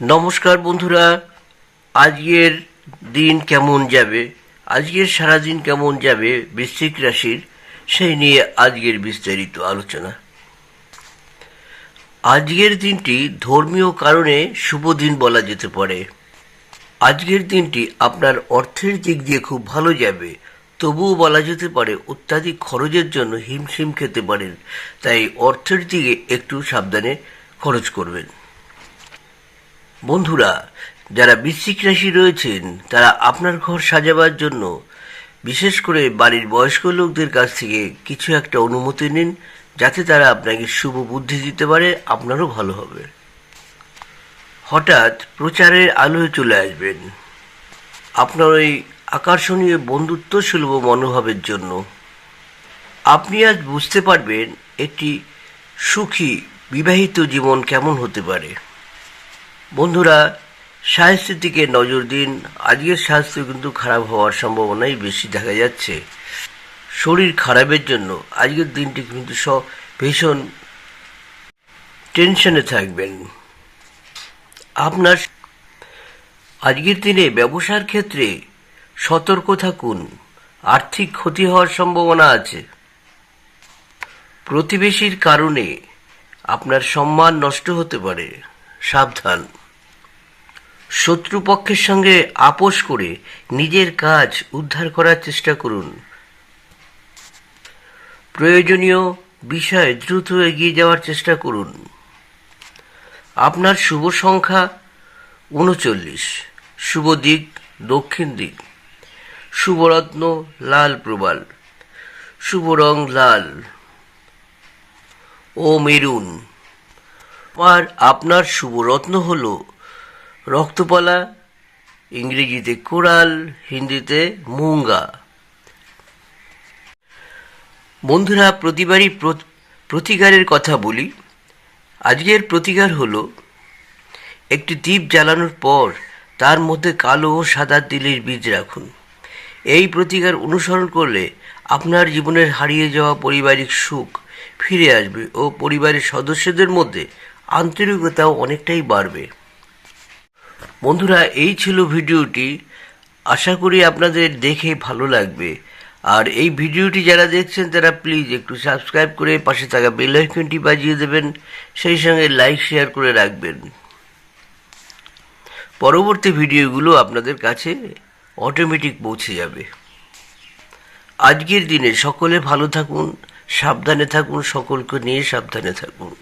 নমস্কার বন্ধুরা, আজকের দিন কেমন যাবে, আজকের সারাদিন কেমন যাবে বৃশ্চিক রাশির, সেই নিয়ে আজকের বিস্তারিত আলোচনা। আজকের দিনটি ধর্মীয় কারণে শুভ দিন বলা যেতে পারে। আজকের দিনটি আপনার অর্থের দিক দিয়ে খুব ভালো যাবে, তবুও বলা যেতে পারে অত্যাধিক খরচের জন্য হিমশিম খেতে পারেন, তাই অর্থের দিকে একটু সাবধানে খরচ করবেন। বন্ধুরা, যারা বৃশ্চিক রাশি রয়েছেন তারা আপনার ঘর সাজাবার জন্য বিশেষ করে বাড়ির বয়স্ক লোকদের কাছ থেকে কিছু একটা অনুমতি নিন, যাতে তারা আপনাকে শুভ বুদ্ধি দিতে পারে, আপনারও ভালো হবে। হঠাৎ প্রচারের আলোয় চলে আসবেন আপনার ওই আকর্ষণীয় বন্ধুত্ব সুলভ মনোভাবের জন্য। আপনি আজ বুঝতে পারবেন একটি সুখী বিবাহিত জীবন কেমন হতে পারে। বন্ধুরা, স্বাস্থ্যের দিকে নজর দিন। আজকের স্বাস্থ্য কিন্তু খারাপ হওয়ার সম্ভাবনাই বেশি দেখা যাচ্ছে। শরীর খারাপের জন্য আজকের দিনটি কিন্তু ভীষণ টেনশনে থাকবেন। আপনার আজকের দিনে ব্যবসার ক্ষেত্রে সতর্ক থাকুন, আর্থিক ক্ষতি হওয়ার সম্ভাবনা আছে। প্রতিবেশীর কারণে আপনার সম্মান নষ্ট হতে পারে, সাবধান। শত্রুপক্ষের সঙ্গে আপোষ করে নিজের কাজ উদ্ধার করার চেষ্টা করুন। প্রয়োজনীয় বিষয়ে দ্রুত এগিয়ে যাওয়ার চেষ্টা করুন। আপনার শুভ সংখ্যা ৩৯, শুভ দিক দক্ষিণ দিক, শুভরত্ন লাল প্রবাল, শুভ রং লাল ও মেরুন। আর আপনার শুভ রত্ন হল রক্তপলা, ইংরেজিতে কোরাল, হিন্দিতে মুঙ্গা। বন্ধুরা, প্রতিবারই প্রতিকারের কথা বলি। আজকের প্রতিকার হলো একটি দীপ জ্বালানোর পর তার মধ্যে কালো ও সাদা তিলের বীজ রাখুন। এই প্রতিকার অনুসরণ করলে আপনার জীবনের হারিয়ে যাওয়া পারিবারিক সুখ ফিরে আসবে ও পরিবারের সদস্যদের মধ্যে আন্তরিকতাও অনেকটাই বাড়বে। বন্ধুরা, এই ছিল ভিডিওটি। আশা করি আপনাদের দেখে ভালো লাগবে। আর এই ভিডিওটি যারা দেখছেন তারা প্লিজ একটু সাবস্ক্রাইব করে পাশে থাকা বেল আইকনটি বাজিয়ে দেবেন, সেই সঙ্গে লাইক শেয়ার করে রাখবেন। পরবর্তী ভিডিওগুলো আপনাদের কাছে অটোমেটিক পৌঁছে যাবে। আজকের দিনে সকলে ভালো থাকুন, সাবধানে থাকুন, সকলকে নিয়ে সাবধানে থাকুন।